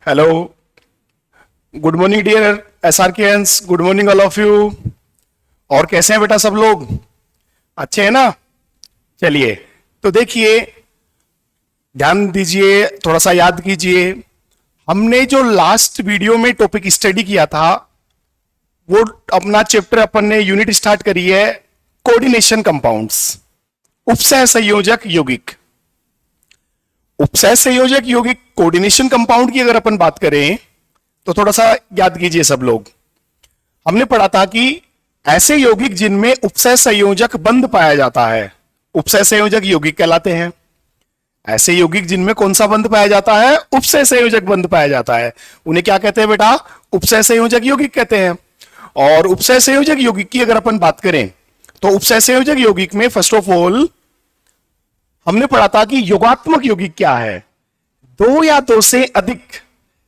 Hello, good morning dear SRKians, good morning all of you. और कैसे हैं बेटा सब लोग? अच्छे हैं ना? चलिए, तो देखिए, ध्यान दीजिए, थोड़ा सा याद कीजिए। हमने जो लास्ट वीडियो में टॉपिक स्टडी किया था, वो अपना चैप्टर अपन ने यूनिट स्टार्ट करी है कोऑर्डिनेशन कंपाउंड्स, उपसह संयोजक यौगिक। उपसह संयोजक यौगिक कोऑर्डिनेशन कंपाउंड की अगर अपन बात करें तो थोड़ा सा याद कीजिए सब लोग। हमने पढ़ा था कि ऐसे यौगिक जिनमें उपसह संयोजक बंध पाया जाता है, उपसह संयोजक यौगिक कहलाते हैं। ऐसे यौगिक जिनमें कौन सा बंध पाया जाता है? उपसह संयोजक बंध पाया जाता है। उन्हें क्या कहते हैं बेटा? उपसह संयोजक यौगिक कहते हैं। और उपसह संयोजक यौगिक की अगर अपन बात करें तो उपसह संयोजक यौगिक में फर्स्ट ऑफ ऑल हमने पढ़ा था कि योगात्मक यौगिक क्या है? दो या दो से अधिक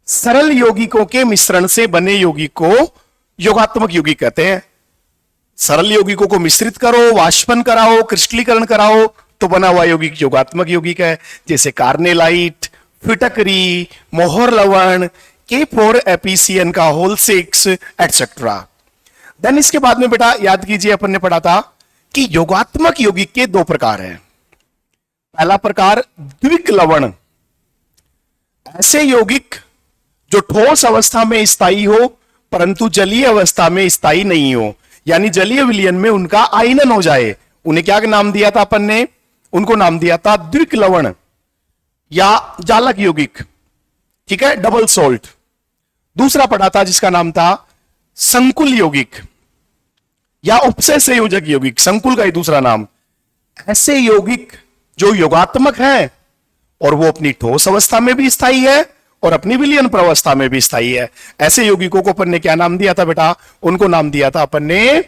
सरल यौगिकों के मिश्रण से बने यौगिक को योगात्मक यौगिक कहते हैं। सरल यौगिकों को मिश्रित करो, वाष्पन कराओ, क्रिस्टलीकरण कराओ तो बना हुआ यौगिक योगात्मक यौगिक है। जैसे कार्नेलाइट, फिटकरी, मोहर लवण, K4 एपीसियन का होल 6 एटसेट्रा। देन इसके बाद में बेटा याद कीजिए, अपन ने पढ़ा था कि योगात्मक यौगिक के दो प्रकार हैं। पहला प्रकार द्विक लवण, ऐसे यौगिक जो ठोस अवस्था में स्थायी हो परंतु जलीय अवस्था में स्थायी नहीं हो, यानी जलीय विलयन में उनका आयनन हो जाए। उन्हें क्या नाम दिया था अपन ने? उनको नाम दिया था द्विक लवण या जालक यौगिक, ठीक है, डबल सोल्ट। दूसरा पढ़ा था जिसका नाम था संकुल यौगिक या उपसह संयोजक यौगिक, संकुल का ही दूसरा नाम। ऐसे यौगिक जो योगात्मक है और वो अपनी ठोस अवस्था में भी स्थायी है और अपनी विलयन प्रवस्था में भी स्थायी है, ऐसे यौगिकों को अपन ने क्या नाम दिया था बेटा? उनको नाम दिया था अपन ने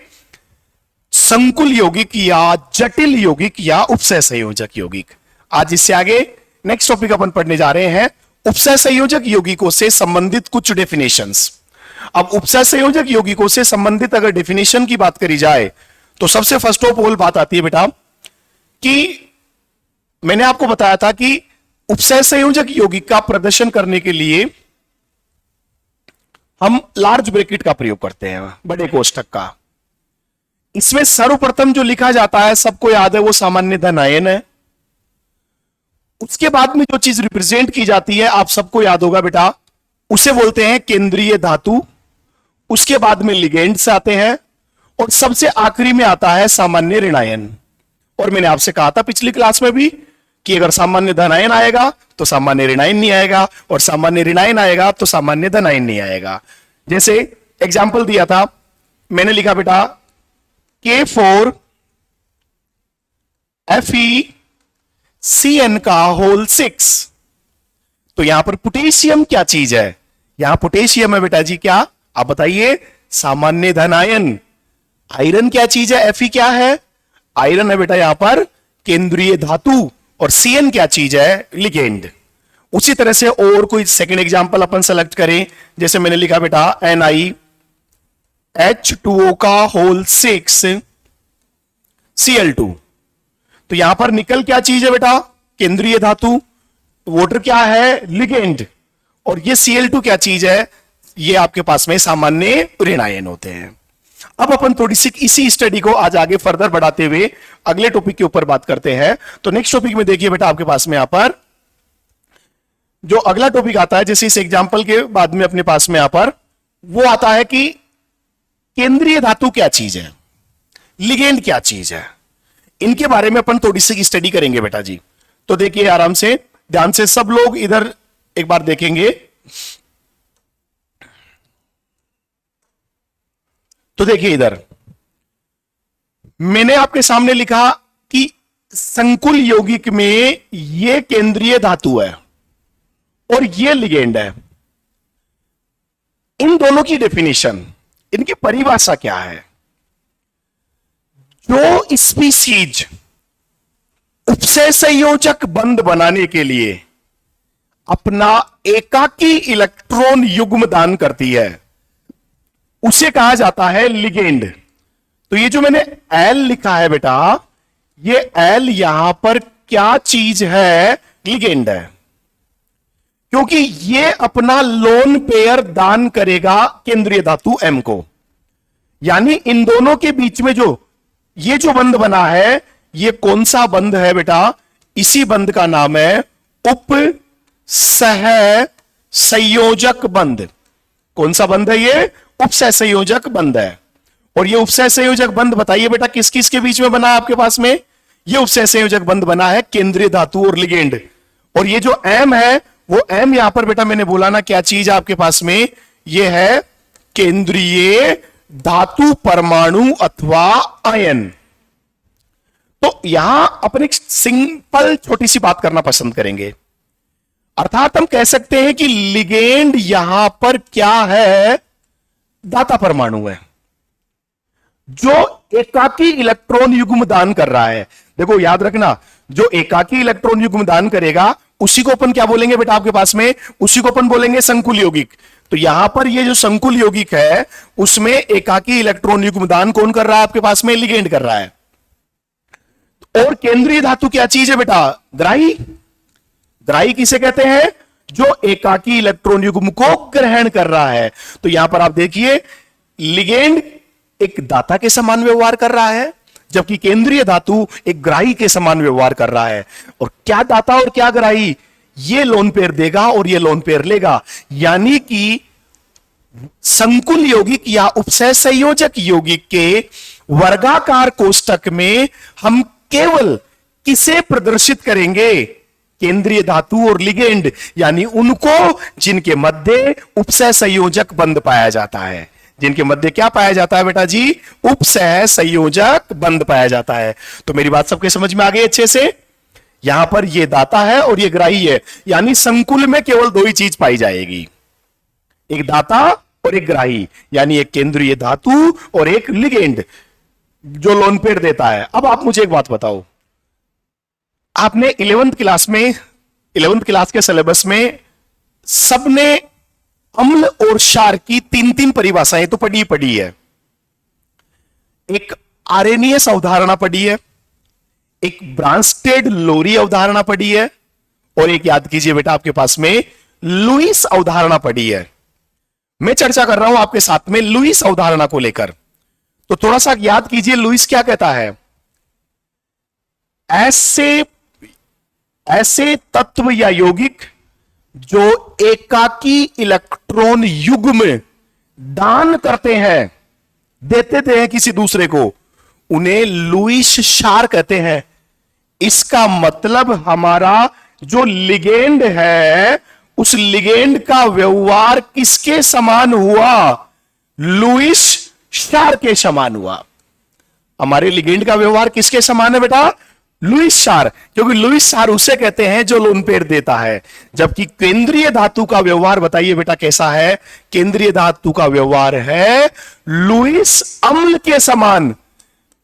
संकुल यौगिक या जटिल यौगिक या उपसह संयोजक यौगिक। आज इससे आगे नेक्स्ट टॉपिक अपन पढ़ने जा रहे हैं उपसह संयोजक यौगिकों से संबंधित कुछ डेफिनेशंस। अब उपसह संयोजक यौगिकों से संबंधित अगर डेफिनेशन की बात करी जाए तो सबसे फर्स्ट ऑफ ऑल बात आती है बेटा कि मैंने आपको बताया था कि उपसह संयोजक यौगिक का प्रदर्शन करने के लिए हम लार्ज ब्रैकेट का प्रयोग करते हैं, बड़े कोष्ठक का। इसमें सर्वप्रथम जो लिखा जाता है, सबको याद है, वो सामान्य धन आयन है। उसके बाद में जो चीज रिप्रेजेंट की जाती है, आप सबको याद होगा बेटा, उसे बोलते हैं केंद्रीय धातु। उसके बाद में लिगेंड्स आते हैं और सबसे आखिरी में आता है सामान्य ऋणायन। और मैंने आपसे कहा था पिछली क्लास में भी कि अगर सामान्य धनायन आएगा तो सामान्य ऋणायन नहीं आएगा, और सामान्य ऋणायन आएगा तो सामान्य धनायन नहीं आएगा। जैसे एग्जाम्पल दिया था, मैंने लिखा बेटा K4 FeCN का होल 6। तो यहां पर पोटेशियम क्या चीज है? यहां पोटेशियम है बेटा जी, क्या आप बताइए? सामान्य धनायन। आयरन क्या चीज है? Fe क्या है? आयरन है बेटा यहां पर केंद्रीय धातु। और Cn क्या चीज है? लिगेंड। उसी तरह से और कोई सेकंड एग्जांपल अपन सेलेक्ट करें, जैसे मैंने लिखा बेटा NiH2O का होल 6 Cl2। तो यहां पर निकल क्या चीज है बेटा? केंद्रीय धातु। वाटर क्या है? लिगेंड। और ये Cl2 क्या चीज है? ये आपके पास में सामान्य ऋणायन होते हैं। अब अपन थोड़ी सी इसी स्टडी को आज आगे फर्दर बढ़ाते हुए अगले टॉपिक के ऊपर बात करते हैं। तो नेक्स्ट टॉपिक में देखिए बेटा, आपके पास में यहां पर जो अगला टॉपिक आता है, जैसे इस एग्जांपल के बाद में अपने पास में यहां पर वो आता है कि केंद्रीय धातु क्या चीज है, लिगेंड क्या चीज है। इनके बारे में अपन थोड़ी सी स्टडी करेंगे बेटा जी। तो देखिए आराम से, ध्यान से सब लोग इधर एक बार देखेंगे। तो देखिए इधर मैंने आपके सामने लिखा कि संकुल यौगिक में ये केंद्रीय धातु है और ये लिगेंड है। इन दोनों की डेफिनेशन, इनकी परिभाषा क्या है? जो स्पीसीज उपसह संयोजक बंध बनाने के लिए अपना एकाकी इलेक्ट्रॉन युग्म दान करती है, उसे कहा जाता है लिगेंड। तो ये जो मैंने एल लिखा है बेटा, ये एल यहां पर क्या चीज है? लिगेंड है। क्योंकि ये अपना लोन पेयर दान करेगा केंद्रीय धातु M को। यानी इन दोनों के बीच में जो ये जो बंध बना है, ये कौन सा बंध है बेटा? इसी बंध का नाम है उप सह संयोजक बंध। कौन सा बंध है ये? उप सह संयोजक बंध है। और ये उपसह संयोजक बंध बताइए बेटा किस किस के बीच में बना है आपके पास में? ये उपसह संयोजक बंध बना है केंद्रीय धातु और लिगेंड। और ये जो M है, वो M यहां पर बेटा मैंने बोला ना क्या चीज आपके पास में? ये है केंद्रीय धातु परमाणु अथवा आयन। तो यहां अपन एक सिंपल छोटी सी बात करना पसंद करेंगे। अर्थात हम कह सकते हैं कि लिगेंड यहां पर क्या है? दाता परमाणु है जो एकाकी इलेक्ट्रॉन युग्म दान कर रहा है। देखो याद रखना, जो एकाकी इलेक्ट्रॉन युग्म दान करेगा उसी को अपन क्या बोलेंगे बेटा आपके पास में? उसी को अपन बोलेंगे संकुल यौगिक। तो यहां पर ये जो संकुल यौगिक है उसमें एकाकी इलेक्ट्रॉन युग्म दान कौन कर रहा है आपके पास में? लिगेंड कर रहा है। और केंद्रीय धातु क्या चीज है बेटा? ग्राही। ग्राही किसे कहते हैं? जो एकाकी इलेक्ट्रॉन युग्म को ग्रहण कर रहा है। तो यहां पर आप देखिए लिगेंड एक दाता के समान व्यवहार कर रहा है, जबकि केंद्रीय धातु एक ग्राही के समान व्यवहार कर रहा है। और क्या दाता और क्या ग्राही? ये लोन पेयर देगा और ये लोन पेयर लेगा। यानी कि संकुल यौगिक या उपसह संयोजक यौगिक के वर्गाकार कोष्टक में हम केवल किसे प्रदर्शित करेंगे? केंद्रीय धातु और लिगेंड, यानी उनको जिनके मध्य उपसह संयोजक बंध पाया जाता है। जिनके मध्य क्या पाया जाता है बेटा जी? उपसह संयोजक बंध पाया जाता है। तो मेरी बात सबके समझ में आ गई अच्छे से? यहां पर ये दाता है और ये ग्राही है, यानी संकुल में केवल दो ही चीज पाई जाएगी, एक दाता और एक ग्राही, यानी एक केंद्रीय धातु और एक लिगेंड जो लोन पेयर देता है। अब आप मुझे एक बात बताओ, आपने 11th क्लास में 11th क्लास के सिलेबस में सबने अम्ल और क्षार की तीन तीन परिभाषाएं तो पढ़ी है। एक आर्रेनियस अवधारणा पढ़ी है, एक ब्रांस्टेड लोरी अवधारणा पढ़ी है, और एक याद कीजिए बेटा आपके पास में लुईस अवधारणा पढ़ी है। मैं चर्चा कर रहा हूं आपके साथ में लुईस अवधारणा को लेकर। तो थोड़ा सा याद कीजिए लुईस क्या कहता है? ऐसे तत्व या यौगिक जो एकाकी इलेक्ट्रॉन युग्म दान करते हैं, देते हैं किसी दूसरे को, उन्हें लुईस क्षार कहते हैं। इसका मतलब हमारा जो लिगेंड है उस लिगेंड का व्यवहार किसके समान हुआ? लुईस क्षार के समान हुआ। हमारे लिगेंड का व्यवहार किसके समान है बेटा? लुईस क्षार, क्योंकि लुईस क्षार उसे कहते हैं जो लोन पेयर देता है। जबकि केंद्रीय धातु का व्यवहार बताइए बेटा कैसा है? केंद्रीय धातु का व्यवहार है लुईस अम्ल के समान।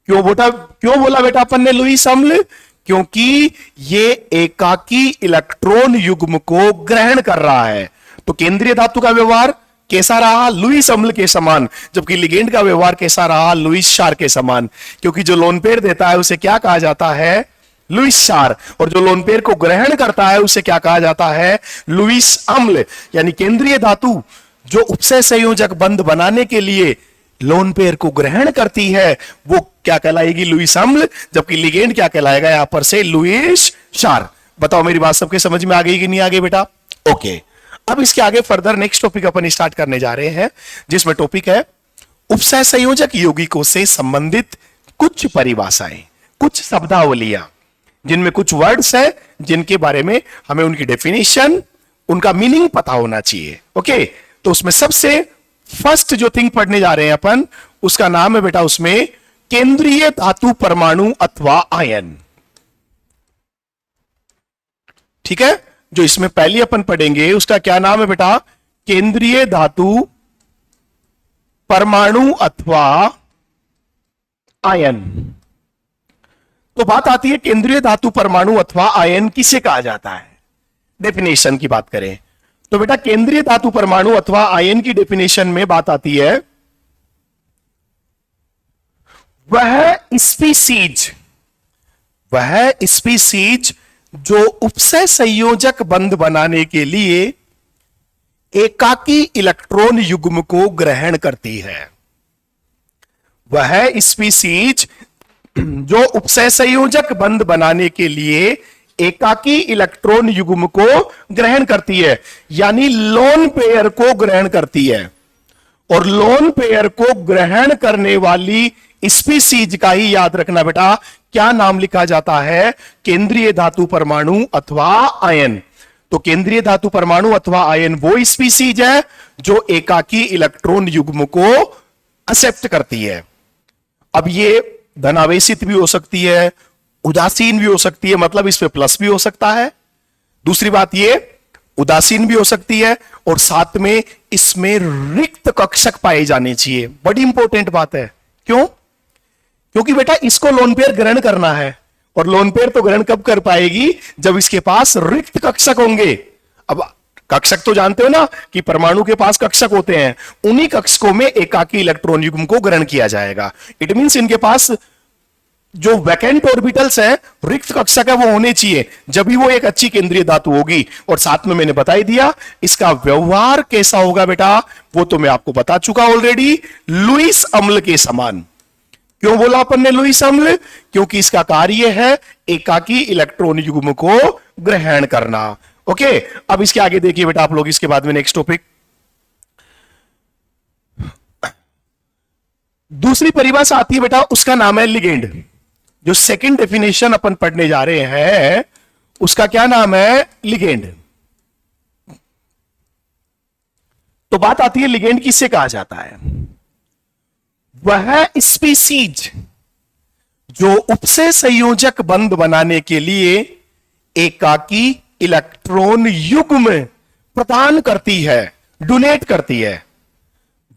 क्यों बोला बेटा अपन ने लुईस अम्ल? क्योंकि ये एकाकी इलेक्ट्रॉन युग्म को ग्रहण कर रहा है। तो केंद्रीय धातु का व्यवहार कैसा रहा? लुईस अम्ल के समान। जबकि लिगेंड का व्यवहार कैसा रहा? लुईस क्षार के समान। क्योंकि जो लोन पेयर देता है उसे क्या कहा जाता है? लुईस क्षार। और जो लोन पेयर को ग्रहण करता है उसे क्या कहा जाता है? लुईस अम्ल। यानी केंद्रीय धातु जो उपसह संयोजक बंध बनाने के लिए लोन पेयर को ग्रहण करती है वो क्या कहलाएगी? लुईस अम्ल। जबकि लिगेंड क्या कहलाएगा यहां पर से? लुईस क्षार। बताओ मेरी बात सबके समझ में आ गई कि नहीं आ गई बेटा? ओके। अब इसके आगे फर्दर नेक्स्ट टॉपिक अपन स्टार्ट करने जा रहे हैं, जिसमें टॉपिक है उपसह संयोजक यौगिकों से संबंधित कुछ परिभाषाएं, कुछ शब्दावलियां, जिनमें कुछ वर्ड्स है जिनके बारे में हमें उनकी डेफिनेशन, उनका मीनिंग पता होना चाहिए। ओके, तो उसमें सबसे फर्स्ट जो थिंग पढ़ने जा रहे हैं अपन, उसका नाम है बेटा उसमें केंद्रीय धातु परमाणु अथवा आयन। ठीक है, जो इसमें पहली अपन पढ़ेंगे उसका क्या नाम है बेटा? केंद्रीय धातु परमाणु अथवा आयन। तो बात आती है केंद्रीय धातु परमाणु अथवा आयन किसे कहा जाता है? डेफिनेशन की बात करें तो बेटा केंद्रीय धातु परमाणु अथवा आयन की डेफिनेशन में बात आती है वह स्पीसीज जो उपसय संयोजक बंध बनाने के लिए एकाकी इलेक्ट्रॉन युग्म को ग्रहण करती है, वह स्पीसीज जो उपसय संयोजक बंध बनाने के लिए एकाकी इलेक्ट्रॉन युग्म को ग्रहण करती है, यानी लोन पेयर को ग्रहण करती है। और लोन पेयर को ग्रहण करने वाली स्पीसीज का ही याद रखना बेटा, क्या नाम लिखा जाता है? केंद्रीय धातु परमाणु अथवा आयन। तो केंद्रीय धातु परमाणु अथवा आयन वो स्पीसीज है जो एकाकी इलेक्ट्रॉन युग्म को एक्सेप्ट करती है। अब ये धनावेशित भी हो सकती है, उदासीन भी हो सकती है, मतलब इस पे प्लस भी हो सकता है। दूसरी बात ये उदासीन भी हो सकती है, और साथ में इसमें रिक्त कक्षक पाए जाने चाहिए। बड़ी इंपॉर्टेंट बात है। क्यों? क्योंकि बेटा इसको लोन पेयर ग्रहण करना है, और लोन पेयर तो ग्रहण कब कर पाएगी? जब इसके पास रिक्त कक्षक होंगे। अब कक्षक तो जानते हो ना कि परमाणु के पास कक्षक होते हैं, उन्हीं कक्षकों में एकाकी इलेक्ट्रॉन युग्म को ग्रहण किया जाएगा। इट मींस इनके पास जो वैकेंट ऑर्बिटल्स हैं, रिक्त कक्षक है, वो होने चाहिए, जब भी वो एक अच्छी केंद्रीय धातु होगी। और साथ में मैंने बता ही दिया इसका व्यवहार कैसा होगा बेटा, वो तो मैं आपको बता चुका ऑलरेडी, लुईस अम्ल के समान। क्यों बोला अपन ने लुईस अम्ल? क्योंकि इसका कार्य है एकाकी इलेक्ट्रॉन युग्म को ग्रहण करना। ओके, अब इसके आगे देखिए बेटा आप लोग, इसके बाद में नेक्स्ट टॉपिक, दूसरी परिभाषा आती है बेटा, उसका नाम है लिगेंड। जो सेकंड डेफिनेशन अपन पढ़ने जा रहे हैं उसका क्या नाम है? लिगेंड। तो बात आती है लिगेंड किससे कहा जाता है? वह स्पीसीज जो उपसय संयोजक बंध बनाने के लिए एकाकी इलेक्ट्रॉन युग्म प्रदान करती है, डोनेट करती है।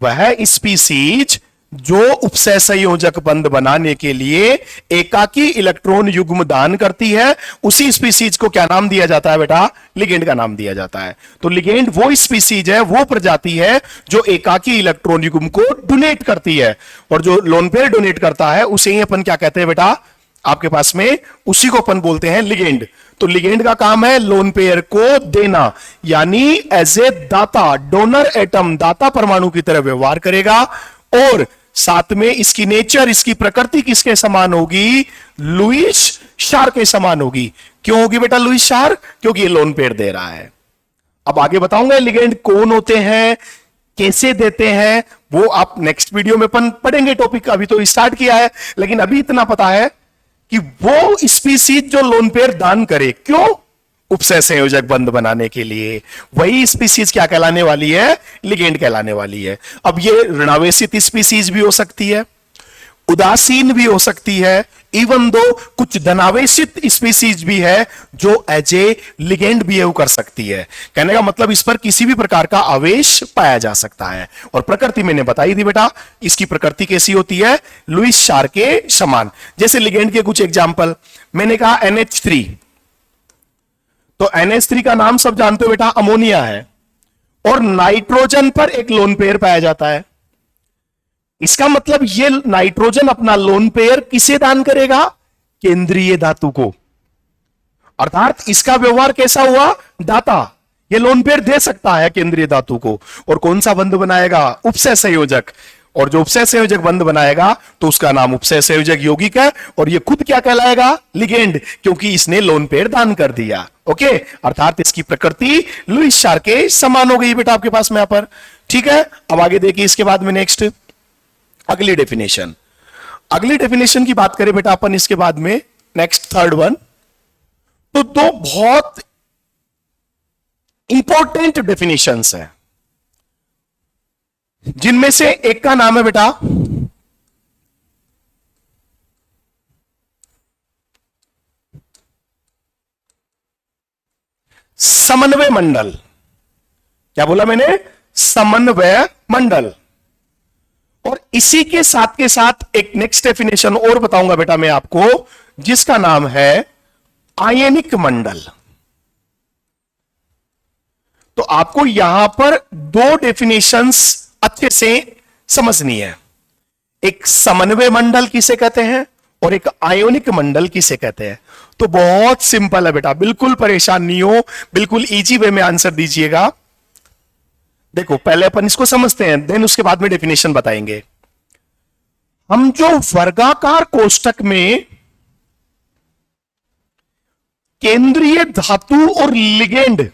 वह स्पीसीज जो उपसय संयोजक बंध बनाने के लिए एकाकी इलेक्ट्रॉन युग्म दान करती है, उसी स्पीसीज को क्या नाम दिया जाता है बेटा? लिगेंड का नाम दिया जाता है। तो लिगेंड वो स्पीसीज है, वो प्रजाति है जो एकाकी इलेक्ट्रॉन युग्म को डोनेट करती है, और जो लोन पेयर डोनेट करता है उसे ही अपन क्या कहते हैं बेटा आपके पास में? उसी को अपन बोलते हैं लिगेंड। तो लिगेंड का काम है लोन पेयर को देना, यानी एज ए दाता, डोनर एटम, दाता परमाणु की तरह व्यवहार करेगा। और साथ में इसकी नेचर, इसकी प्रकृति किसके समान होगी? लुईस शार के समान होगी। क्यों होगी बेटा लुईस शार? क्योंकि ये लोन पेयर दे रहा है। अब आगे बताऊंगा लिगेंड कौन होते हैं, कैसे देते हैं, वो आप नेक्स्ट वीडियो में अपन पढ़ेंगे। टॉपिक अभी तो स्टार्ट किया है, लेकिन अभी इतना पता है कि वो स्पीसीज जो लोन पेयर दान करे, क्यों? उपसय संयोजक बंध बनाने के लिए। वही स्पीसीज क्या कहलाने वाली है? लिगेंड कहलाने वाली है। अब ये ऋणावेशित स्पीसीज भी हो सकती है, उदासीन भी हो सकती है, इवन दो कुछ धनावेशित स्पीसीज भी है जो एज ए लिगेंड बिहेव कर सकती है। कहने का मतलब इस पर किसी भी प्रकार का आवेश पाया जा सकता है। और प्रकृति मैंने बताई थी बेटा, इसकी प्रकृति कैसी होती है? लुईस शार के समान। जैसे लिगेंड के कुछ एग्जाम्पल मैंने कहा, NH3। तो NH3 का नाम सब जानते हो बेटा, अमोनिया है, और नाइट्रोजन पर एक लोन पेयर पाया जाता है। इसका मतलब ये नाइट्रोजन अपना लोन पेयर किसे दान करेगा? केंद्रीय धातु को। अर्थात इसका व्यवहार कैसा हुआ? दाता, ये लोन पेयर दे सकता है केंद्रीय धातु को। और कौन सा बंध बनाएगा? उपसय संयोजक। और जो उपसय संयोजक बंध बनाएगा तो उसका नाम उपसय संयोजक यौगिक है, और ये खुद क्या कहलाएगा? लिगेंड, क्योंकि इसने लोन पेयर दान कर दिया। ओके, अर्थात इसकी प्रकृति लुईस शार के समान हो गई बेटा आपके पास में यहां पर। ठीक है, अब आगे देखिए इसके बाद में नेक्स्ट अगली डेफिनेशन। अगली डेफिनेशन की बात करें बेटा अपन इसके बाद में, नेक्स्ट थर्ड वन। तो दो बहुत इंपॉर्टेंट डेफिनेशंस है, जिनमें से एक का नाम है बेटा समन्वय मंडल। क्या बोला मैंने? समन्वय मंडल। और इसी के साथ एक नेक्स्ट डेफिनेशन और बताऊंगा बेटा मैं आपको, जिसका नाम है आयनिक मंडल। तो आपको यहां पर दो डेफिनेशंस अच्छे से समझनी है। एक समन्वय मंडल किसे कहते हैं और एक आयोनिक मंडल किसे कहते हैं। तो बहुत सिंपल है बेटा, बिल्कुल परेशान नहीं हो, बिल्कुल इजी वे में आंसर दीजिएगा। देखो पहले अपन इसको समझते हैं, देन उसके बाद में डेफिनेशन बताएंगे। हम जो वर्गाकार कोष्टक में केंद्रीय धातु और लिगेंड,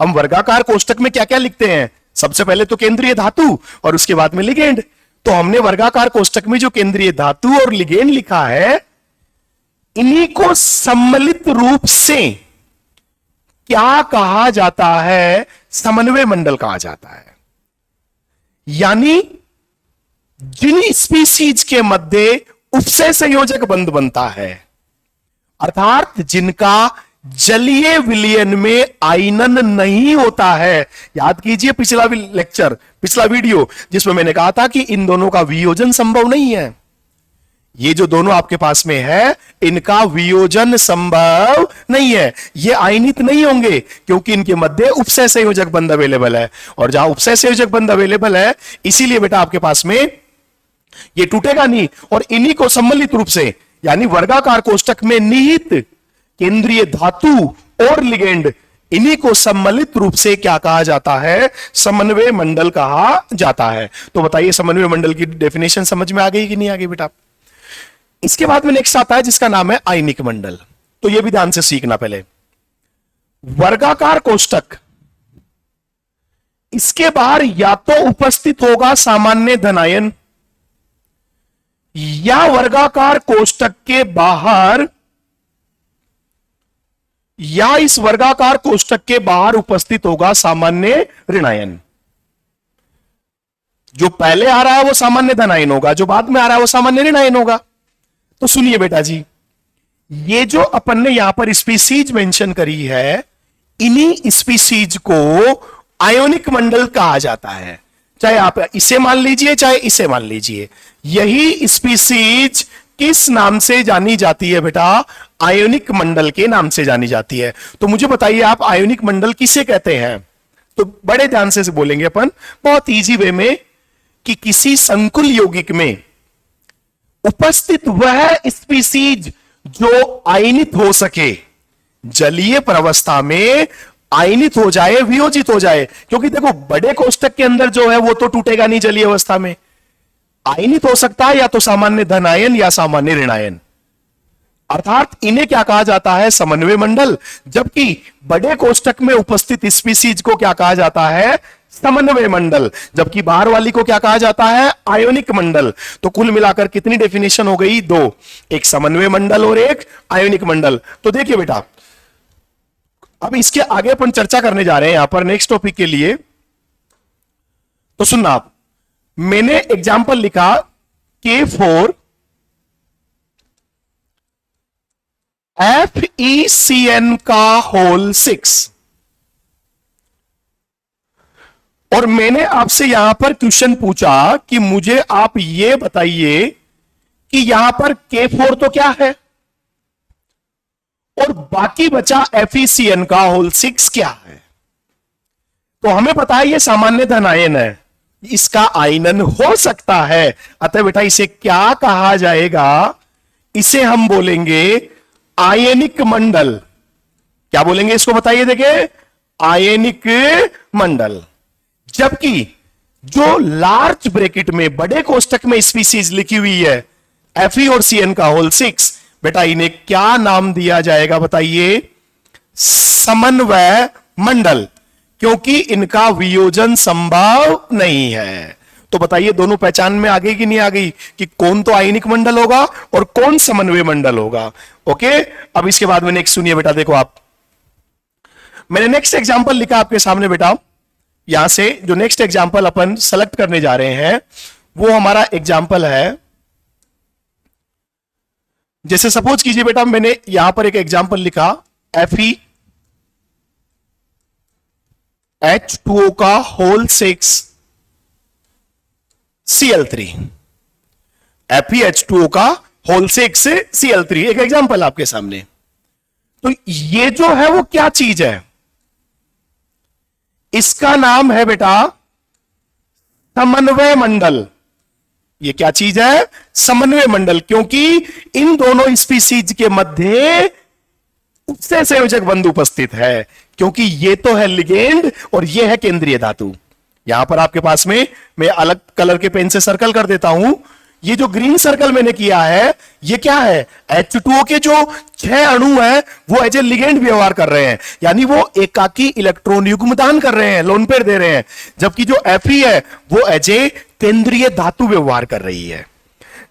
हम वर्गाकार कोष्टक में क्या क्या लिखते हैं, सबसे पहले तो केंद्रीय धातु और उसके बाद में लिगेंड। तो हमने वर्गाकार कोष्टक में जो केंद्रीय धातु और लिगेंड लिखा है, इन्हीं को सम्मिलित रूप से क्या कहा जाता है, समन्वय मंडल कहा जाता है। यानी जिन स्पीसीज के मध्य उपसय संयोजक बंध बनता है, अर्थात जिनका जलीय विलयन में आयनन नहीं होता है। याद कीजिए पिछला लेक्चर, पिछला वीडियो, जिसमें मैंने कहा था कि इन दोनों का वियोजन संभव नहीं है। ये जो दोनों आपके पास में है, इनका वियोजन संभव नहीं है, ये आयनित नहीं होंगे, क्योंकि इनके मध्य उपसय संयोजक बंध अवेलेबल है। और जहां उपसय संयोजक बंध अवेलेबल है, इसीलिए बेटा आपके पास में ये टूटेगा नहीं। और इन्हीं को सम्मिलित रूप से, यानी वर्गाकार कोष्टक में निहित केंद्रीय धातु और लिगेंड, इन्हीं को सम्मिलित रूप से क्या कहा जाता है, समन्वय मंडल कहा जाता है। तो बताइए समन्वय मंडल की डेफिनेशन समझ में आ गई कि नहीं आ गई बेटा। इसके बाद में नेक्स्ट आता है जिसका नाम है आयनिक मंडल। तो यह भी ध्यान से सीखना पहले। वर्गाकार कोष्टक, इसके बाहर या तो उपस्थित होगा सामान्य धनायन, या वर्गाकार कोष्टक के बाहर, या इस वर्गाकार कोष्टक के बाहर उपस्थित होगा सामान्य ऋणायन। जो पहले आ रहा है वो सामान्य धनायन होगा, जो बाद में आ रहा है वो सामान्य ऋणायन होगा। तो सुनिए बेटा जी, ये जो अपन ने यहां पर स्पीसीज मेंशन करी है, इन्हीं स्पीसीज को आयोनिक मंडल कहा जाता है। चाहे आप इसे मान लीजिए चाहे इसे मान लीजिए, यही स्पीसीज किस नाम से जानी जाती है बेटा, आयोनिक मंडल के नाम से जानी जाती है। तो मुझे बताइए आप आयोनिक मंडल किसे कहते हैं। तो बड़े ध्यान से बोलेंगे अपन, बहुत इजी वे में, कि किसी संकुल यौगिक में उपस्थित वह स्पीसीज जो आयनित हो सके, जलीय प्रवस्था में आयनित हो जाए, वियोजित हो जाए। क्योंकि देखो बड़े कोष्टक के अंदर जो है वो तो टूटेगा नहीं जलीय अवस्था में, आयनित हो सकता है या तो सामान्य धनायन या सामान्य ऋणायन। अर्थात इन्हें क्या कहा जाता है, समन्वय मंडल। जबकि बड़े कोष्टक में उपस्थित स्पीसीज को क्या कहा जाता है, समन्वय मंडल। जबकि बाहर वाली को क्या कहा जाता है, आयोनिक मंडल। तो कुल मिलाकर कितनी डेफिनेशन हो गई, दो, एक समन्वय मंडल और एक आयोनिक मंडल। तो देखिए बेटा, अब इसके आगे अपन चर्चा करने जा रहे हैं यहां पर नेक्स्ट टॉपिक के लिए। तो सुनना आप, मैंने एग्जाम्पल लिखा K4 FeCN का होल 6, और मैंने आपसे यहां पर क्वेश्चन पूछा कि मुझे आप ये बताइए कि यहां पर K4 तो क्या है और बाकी बचा FeCN का होल 6 क्या है। तो हमें पता है ये सामान्य धनायन है, इसका आयनन हो सकता है। अतः बेटा इसे क्या कहा जाएगा, इसे हम बोलेंगे आयनिक मंडल। क्या बोलेंगे इसको बताइए, देखिए आयनिक मंडल। जबकि जो लार्ज ब्रैकेट में बड़े कोष्टक में स्पीसीज लिखी हुई है Fe और Cn का होल 6, बेटा इन्हें क्या नाम दिया जाएगा बताइए, समन्वय मंडल, क्योंकि इनका वियोजन संभव नहीं है। तो बताइए दोनों पहचान में आ गई कि नहीं आ गई, कि कौन तो आयनिक मंडल होगा और कौन समन्वय मंडल होगा। ओके, अब इसके बाद में नेक्स्ट सुनिए बेटा, देखो आप, मैंने नेक्स्ट एग्जांपल लिखा आपके सामने बेटा। यहां से जो नेक्स्ट एग्जांपल अपन सेलेक्ट करने जा रहे हैं वो हमारा एग्जांपल है, जैसे सपोज कीजिए बेटा मैंने यहां पर एक एग्जांपल लिखा FeH2O का होल 6 Cl3, FeH2O का होल 6 Cl3, एक एग्जांपल आपके सामने। तो ये जो है वो क्या चीज है, इसका नाम है बेटा समन्वय मंडल। ये क्या चीज है? समन्वय मंडल, क्योंकि इन दोनों स्पीसीज के मध्य उपसय संयोजक बंध उपस्थित है, क्योंकि ये तो है लिगेंड और ये है केंद्रीय धातु। यहां पर आपके पास में मैं अलग कलर के पेन से सर्कल कर देता हूं। ये जो ग्रीन सर्कल मैंने किया है, ये क्या है? H2O के जो 6 अणु हैं वो एज ए लिगेंड व्यवहार कर रहे हैं, यानी वो एकाकी इलेक्ट्रॉन युग्म दान कर रहे हैं, लोन पेयर दे रहे हैं। जबकि जो Fe है वो एज ए केंद्रीय धातु व्यवहार कर रही है।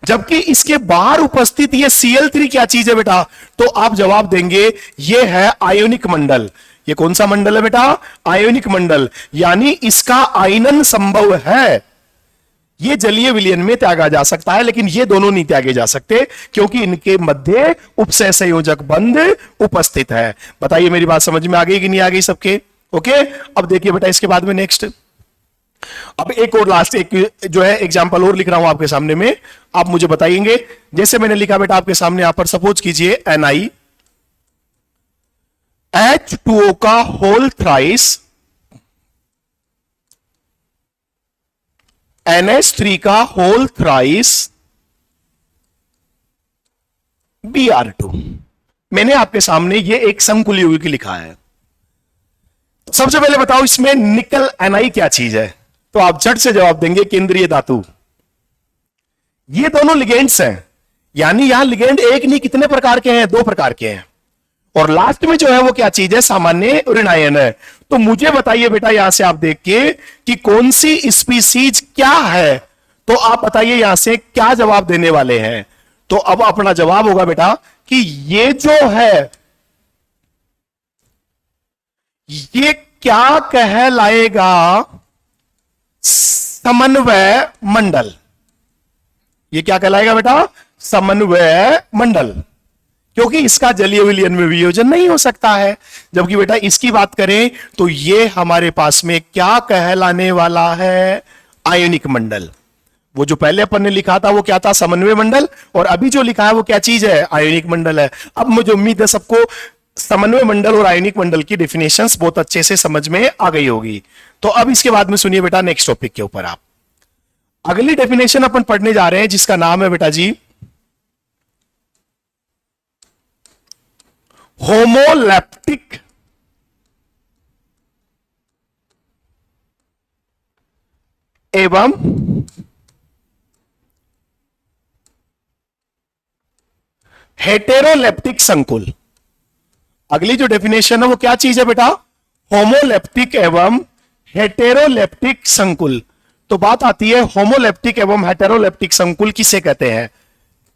जबकि इसके बाहर उपस्थित ये Cl3 क्या चीज है बेटा? तो आप जवाब देंगे ये है आयोनिक मंडल। ये कौन सा मंडल है बेटा? आयोनिक मंडल, यानी इसका आयनन संभव है। ये जलीय विलयन में त्यागा जा सकता है, लेकिन ये दोनों नहीं त्यागे जा सकते, क्योंकि इनके मध्य उपसय संयोजक बंध उपस्थित है। बताइए मेरी बात समझ में आ गई कि नहीं आ गई सबके? ओके, अब देखिए बेटा इसके बाद में नेक्स्ट, अब एक और लास्ट एक जो है एग्जांपल और लिख रहा हूं आपके सामने में, आप मुझे बताइएंगे। जैसे मैंने लिखा बेटा आपके सामने यहां पर, सपोज कीजिए NiH2O का होल थ्राइस, NH3 का होल थ्राइस, Br2। मैंने आपके सामने ये एक संकुल यौगिक लिखा है। तो सबसे पहले बताओ इसमें निकल Ni क्या चीज है? तो आप झट से जवाब देंगे केंद्रीय धातु। ये दोनों लिगेंड्स हैं, यानी यहां लिगेंड एक नहीं कितने प्रकार के हैं? 2 प्रकार के हैं। और लास्ट में जो है वो क्या चीज है? सामान्य ऋणायन है। तो मुझे बताइए बेटा यहां से आप देख के कि कौन सी स्पीसीज क्या है, तो आप बताइए यहां से क्या जवाब देने वाले हैं। तो अब अपना जवाब होगा बेटा कि ये जो है ये क्या कहलाएगा? समन्वय मंडल। ये क्या कहलाएगा बेटा? समन्वय मंडल, क्योंकि इसका जलीय विलयन में वियोजन नहीं हो सकता है। जबकि बेटा इसकी बात करें तो ये हमारे पास में क्या कहलाने वाला है? आयोनिक मंडल। वो जो पहले अपन ने लिखा था वो क्या था? समन्वय मंडल। और अभी जो लिखा है वो क्या चीज है? आयोनिक मंडल है। अब मुझे उम्मीद है सबको समन्वय मंडल और आयोनिक मंडल की डेफिनेशंस बहुत अच्छे से समझ में आ गई होगी। तो अब इसके बाद में सुनिए बेटा नेक्स्ट टॉपिक के ऊपर आप अगली डेफिनेशन अपन पढ़ने जा रहे हैं, जिसका नाम है बेटा जी होमोलैप्टिक एवं हेटेरोलैप्टिक संकुल। अगली जो डेफिनेशन है वो क्या चीज है बेटा? होमोलैप्टिक एवं हेटेरोलैप्टिक संकुल। तो बात आती है होमोलैप्टिक एवं हेटेरोलैप्टिक संकुल किसे कहते हैं?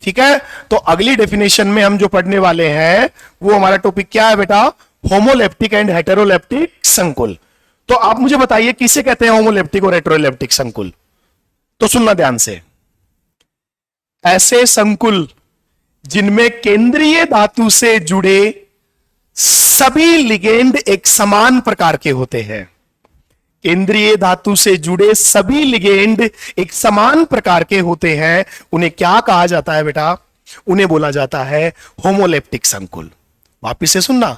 ठीक है, तो अगली डेफिनेशन में हम जो पढ़ने वाले हैं वो हमारा टॉपिक क्या है बेटा? होमोलैप्टिक एंड हेटेरोलैप्टिक संकुल। तो आप मुझे बताइए किसे कहते हैं होमोलैप्टिक और हेटेरोलैप्टिक संकुल? तो सुनना ध्यान से, ऐसे संकुल जिनमें केंद्रीय धातु से जुड़े सभी लिगेंड एक समान प्रकार के होते हैं। केंद्रीय धातु से जुड़े सभी लिगेंड एक समान प्रकार के होते हैं, उन्हें क्या कहा जाता है बेटा? उन्हें बोला जाता है होमोलैप्टिक संकुल। वापिस से सुनना,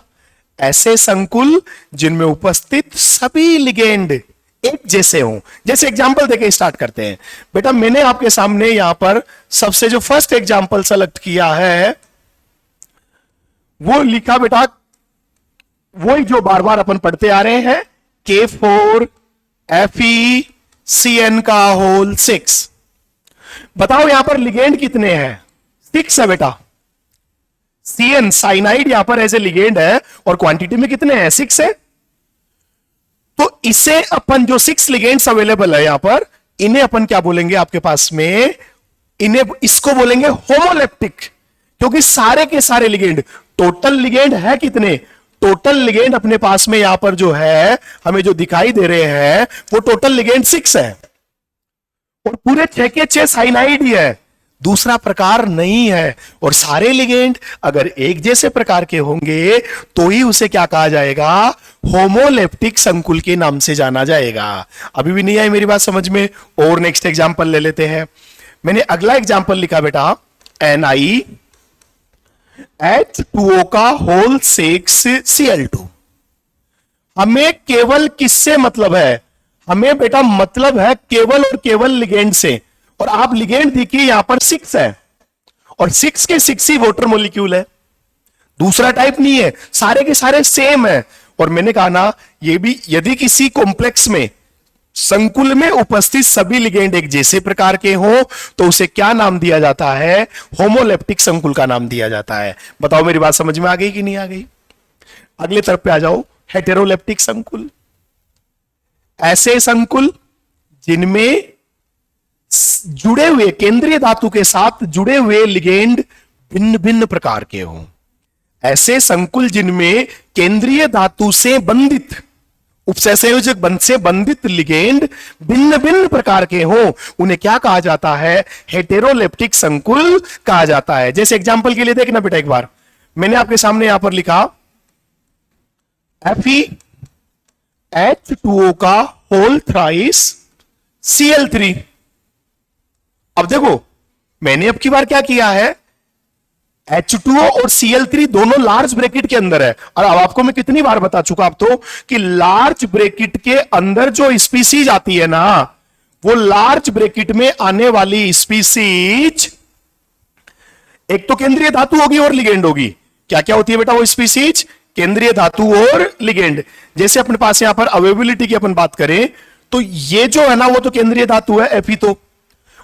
ऐसे संकुल जिनमें उपस्थित सभी लिगेंड एक जैसे हों। जैसे एग्जांपल देके स्टार्ट करते हैं बेटा। मैंने आपके सामने यहां पर सबसे जो फर्स्ट एग्जांपल सेलेक्ट किया है वो लिखा बेटा, वही जो बार बार अपन पढ़ते आ रहे हैं, K4 FeCN का होल 6। बताओ यहां पर लिगेंड कितने हैं? 6 है बेटा। CN साइनाइड यहां पर एज ए लिगेंड है और क्वांटिटी में कितने हैं? 6 है। तो इसे अपन जो 6 लिगेंड्स अवेलेबल है यहां पर, इन्हें अपन क्या बोलेंगे आपके पास में? इन्हें इसको बोलेंगे होमोलैप्टिक, क्योंकि सारे के सारे लिगेंड, टोटल लिगेंड है कितने? टोटल लिगेंड अपने पास में यहां पर जो है हमें जो दिखाई दे रहे हैं वो टोटल लिगेंड 6 है और पूरे 6 के 6 साइनाइड ही है, दूसरा प्रकार नहीं है। और सारे लिगेंड अगर एक जैसे प्रकार के होंगे तो ही उसे क्या कहा जाएगा? होमोलैप्टिक संकुल के नाम से जाना जाएगा। अभी भी नहीं आई मेरी बात समझ में? और नेक्स्ट एग्जांपल ले लेते हैं। मैंने अगला एग्जांपल लिखा बेटा NiH2O का होल 6 Cl2। हमें केवल किससे मतलब है? हमें बेटा मतलब है केवल और केवल लिगेंड से। और आप लिगेंड देखिए यहां पर 6 है, और 6 के 6 ही वाटर मॉलिक्यूल है, दूसरा टाइप नहीं है, सारे के सारे सेम है। और मैंने कहा ना, ये भी यदि किसी कॉम्प्लेक्स में संकुल में उपस्थित सभी लिगेंड एक जैसे प्रकार के हो तो उसे क्या नाम दिया जाता है? होमोलेप्टिक संकुल का नाम दिया जाता है। बताओ मेरी बात समझ में आ गई कि नहीं आ गई? अगले तरफ पे आ जाओ, हेटेरोलेप्टिक संकुल, ऐसे संकुल जिनमें जुड़े हुए केंद्रीय धातु के साथ जुड़े हुए लिगेंड भिन्न भिन्न प्रकार के हों। ऐसे संकुल जिनमें केंद्रीय धातु से बंधित उपसहसंयोजक बंध से बंधित लिगेंड भिन्न भिन्न प्रकार के हों, उन्हें क्या कहा जाता है? हेटेरोलेप्टिक संकुल कहा जाता है। जैसे एग्जांपल के लिए देखना बेटा, एक बार मैंने आपके सामने यहां पर लिखा FeH2O का होल थ्राइस Cl3। अब देखो मैंने अब की बार क्या किया है, H2O और Cl3 दोनों लार्ज ब्रैकेट के अंदर है। और अब आपको मैं कितनी बार बता चुका अब तो कि लार्ज ब्रैकेट के अंदर जो स्पीसीज आती है ना, वो लार्ज ब्रैकेट में आने वाली स्पीसीज एक तो केंद्रीय धातु होगी और लिगेंड होगी। क्या क्या होती है बेटा वो स्पीसीज? केंद्रीय धातु और लिगेंड। जैसे अपने पास यहां पर अवेबिलिटी की अपन बात करें तो ये जो है ना वो तो केंद्रीय धातु है Fe तो,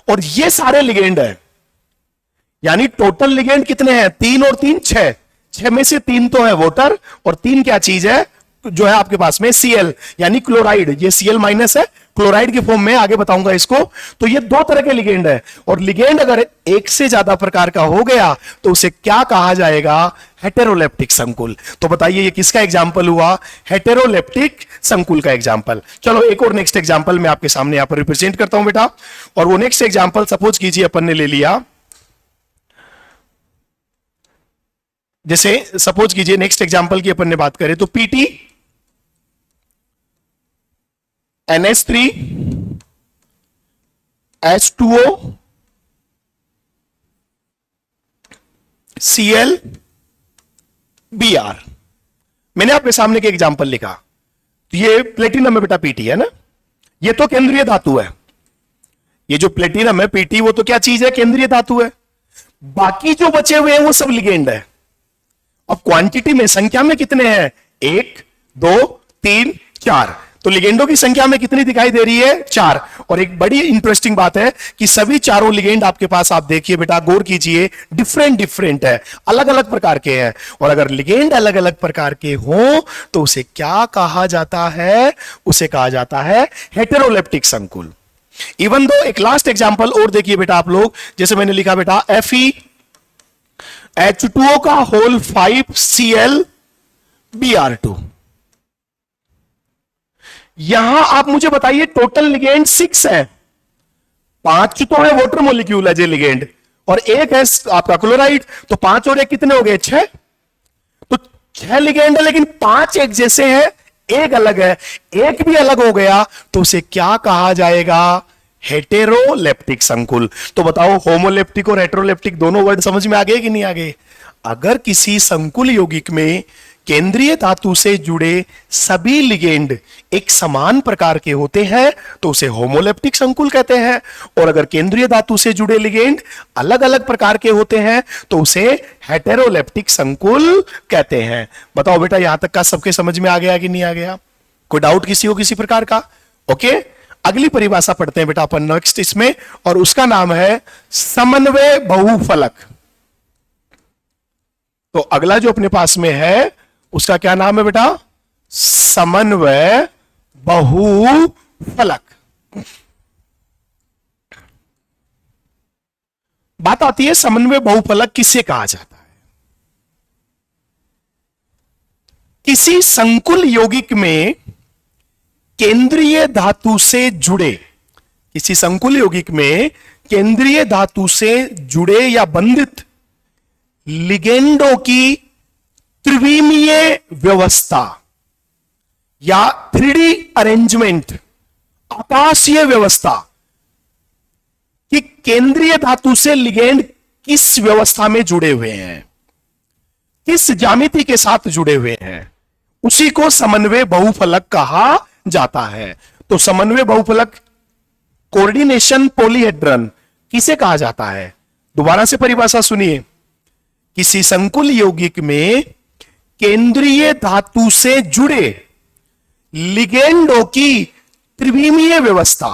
और ये सारे लिगेंड है। यानी टोटल लिगेंड कितने हैं? 3 और 3 6, 6 में से 3 तो है वाटर और 3 क्या चीज है जो है आपके पास में? Cl, यानी क्लोराइड। ये Cl माइनस है, क्लोराइड की फॉर्म में, आगे बताऊंगा इसको। तो ये दो तरह के लिगेंड है, और लिगेंड अगर एक से ज्यादा प्रकार का हो गया तो उसे क्या कहा जाएगा? हेटेरोलेप्टिक संकुल। तो बताइए ये किसका एग्जाम्पल हुआ? हेटेरोलेप्टिक संकुल का एग्जाम्पल। चलो एक और नेक्स्ट एग्जाम्पल मैं आपके सामने यहां पर रिप्रेजेंट करता हूं बेटा। और वो नेक्स्ट एग्जाम्पल सपोज कीजिए अपन ने ले लिया, जैसे सपोज कीजिए नेक्स्ट एग्जांपल की अपन ने बात करें तो PT NH3 H2O Cl Br। मैंने आपके सामने के एग्जांपल लिखा, तो ये प्लेटिनम है बेटा, PT है ना, ये तो केंद्रीय धातु है। ये जो प्लेटिनम है PT वो तो क्या चीज है? केंद्रीय धातु है। बाकी जो बचे हुए हैं वो सब लिगेंड है। अब क्वांटिटी में, संख्या में कितने हैं? 1 2 3 4। तो लिगेंडों की संख्या में कितनी दिखाई दे रही है? 4। और एक बड़ी इंटरेस्टिंग बात है कि सभी चारों लिगेंड आपके पास, आप देखिए बेटा, गौर कीजिए, डिफरेंट डिफरेंट है, अलग अलग प्रकार के हैं। और अगर लिगेंड अलग अलग प्रकार के हों तो उसे क्या कहा जाता है? उसे कहा जाता है हेटेरोलेप्टिक संकुल। इवन दो एक लास्ट एग्जांपल और देखिए बेटा आप लोग, जैसे मैंने लिखा बेटा FeH2O का होल 5 Cl Br2। यहां आप मुझे बताइए टोटल लिगेंड 6 है, 5 तो है वाटर मॉलिक्यूल है जे लिगेंड, और एक है आपका क्लोराइड। तो 5 और 1 कितने हो गए? 6। तो 6 लिगेंड है, लेकिन 5 एक जैसे हैं, एक अलग है। एक भी अलग हो गया तो उसे क्या कहा जाएगा? हेटेरोलेप्टिक संकुल। तो बताओ होमोलेप्टिक और हेटेरोलेप्टिक दोनों वर्ड समझ में आ गए कि नहीं आ गए? अगर किसी संकुल यौगिक में केंद्रीय धातु से जुड़े सभी लिगेंड एक समान प्रकार के होते हैं तो उसे होमोलेप्टिक संकुल कहते हैं, और अगर केंद्रीय धातु से जुड़े लिगेंड अलग अलग प्रकार के होते हैं तो उसे हेटेरोलेप्टिक संकुल कहते हैं। बताओ बेटा यहां तक का सबके समझ में आ गया कि नहीं आ गया? कोई डाउट किसी को किसी प्रकार का? ओके, अगली परिभाषा पढ़ते हैं बेटा अपन नेक्स्ट इसमें, और उसका नाम है समन्वय बहुफलक। तो अगला जो अपने पास में है उसका क्या नाम है बेटा? समन्वय बहुफलक। बात आती है समन्वय बहुफलक किसे कहा जाता है? किसी संकुल यौगिक में केंद्रीय धातु से जुड़े, किसी संकुल यौगिक में केंद्रीय धातु से जुड़े या बंधित लिगेंडों की त्रिविमीय व्यवस्था या 3D अरेंजमेंट, आकाशीय व्यवस्था, कि केंद्रीय धातु से लिगेंड किस व्यवस्था में जुड़े हुए हैं, किस ज्यामिति के साथ जुड़े हुए हैं, उसी को समन्वय बहुफलक कहा जाता है। तो समन्वय बहुफलक कोऑर्डिनेशन पॉलीहेड्रन किसे कहा जाता है? दोबारा से परिभाषा सुनिए। किसी संकुल यौगिक में केंद्रीय धातु से जुड़े लिगेंडों की त्रिविमीय व्यवस्था,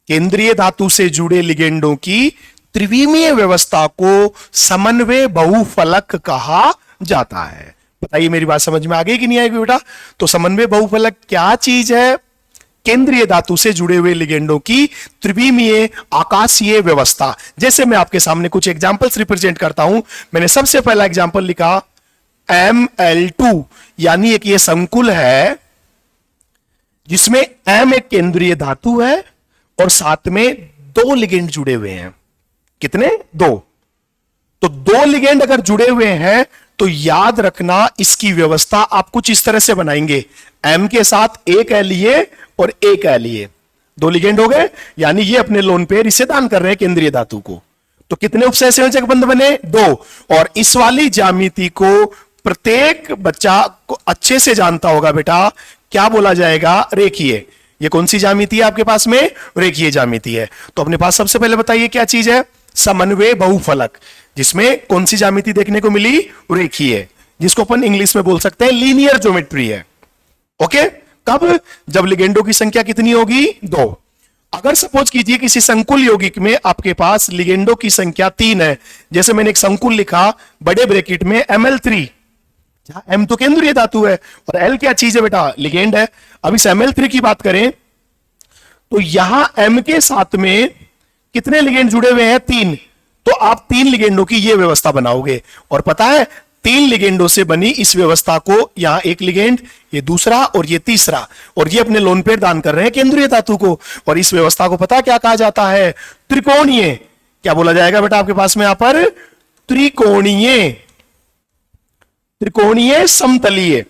केंद्रीय धातु से जुड़े लिगेंडों की त्रिविमीय व्यवस्था को समन्वय बहुफलक कहा जाता है। बताइए मेरी बात समझ में आ गई कि नहीं आएगी बेटा? तो समन्वय बहुफलक क्या चीज है? केंद्रीय धातु से जुड़े हुए लिगेंडों की त्रिविमीय आकाशीय व्यवस्था। जैसे मैं आपके सामने कुछ एग्जांपल्स रिप्रेजेंट करता हूं। मैंने सबसे पहला एग्जांपल लिखा Ml2, यानी एक ये संकुल है जिसमें M एक केंद्रीय धातु है और साथ में 2 लिगेंड जुड़े हुए हैं। कितने? 2। तो 2 लिगेंड अगर जुड़े हुए हैं तो याद रखना इसकी व्यवस्था आप कुछ इस तरह से बनाएंगे। M के साथ एक La और एक La, 2 लिगेंड हो गए, यानी ये अपने लोन पेयर इसे दान कर रहे हैं केंद्रीय धातु को। तो कितने उपसय संयोजक बंध बने? 2। और इस वाली ज्यामिति को प्रत्येक बच्चा को अच्छे से जानता होगा बेटा, क्या बोला जाएगा? रेखीय। ये कौन सी ज्यामिति है आपके पास में? रेखीय ज्यामिति है। तो अपने पास सबसे पहले बताइए क्या चीज है? समन्वय बहुफलक, जिसमें कौन सी ज्यामिति देखने को मिली? रेखीय, जिसको अपन इंग्लिश में बोल सकते हैं लीनियर ज्योमेट्री है। ओके? कब? जब लिगेंडों की संख्या कितनी होगी? 2। अगर सपोज कीजिए किसी संकुल यौगिक में आपके पास लिगेंडों की संख्या 3 है, जैसे मैंने एक संकुल लिखा बड़े ब्रैकेट में Ml3, जहां M तो केंद्रीय धातु है और L क्या चीज है बेटा? लिगेंड है। अब इस Ml3 की बात करें तो यहां M के साथ में कितने लिगेंड जुड़े हुए हैं? 3। तो आप 3 लिगेंडों की यह व्यवस्था बनाओगे, और पता है 3 लिगेंडों से बनी इस व्यवस्था को, यहां एक लिगेंड, ये दूसरा और ये तीसरा, और ये अपने लोन पेयर दान कर रहे हैं केंद्रीय धातु को। और इस व्यवस्था को पता क्या कहा जाता है? त्रिकोणीय। क्या बोला जाएगा बेटा आपके पास में यहां पर? त्रिकोणीय। त्रिकोणीय समतलीय।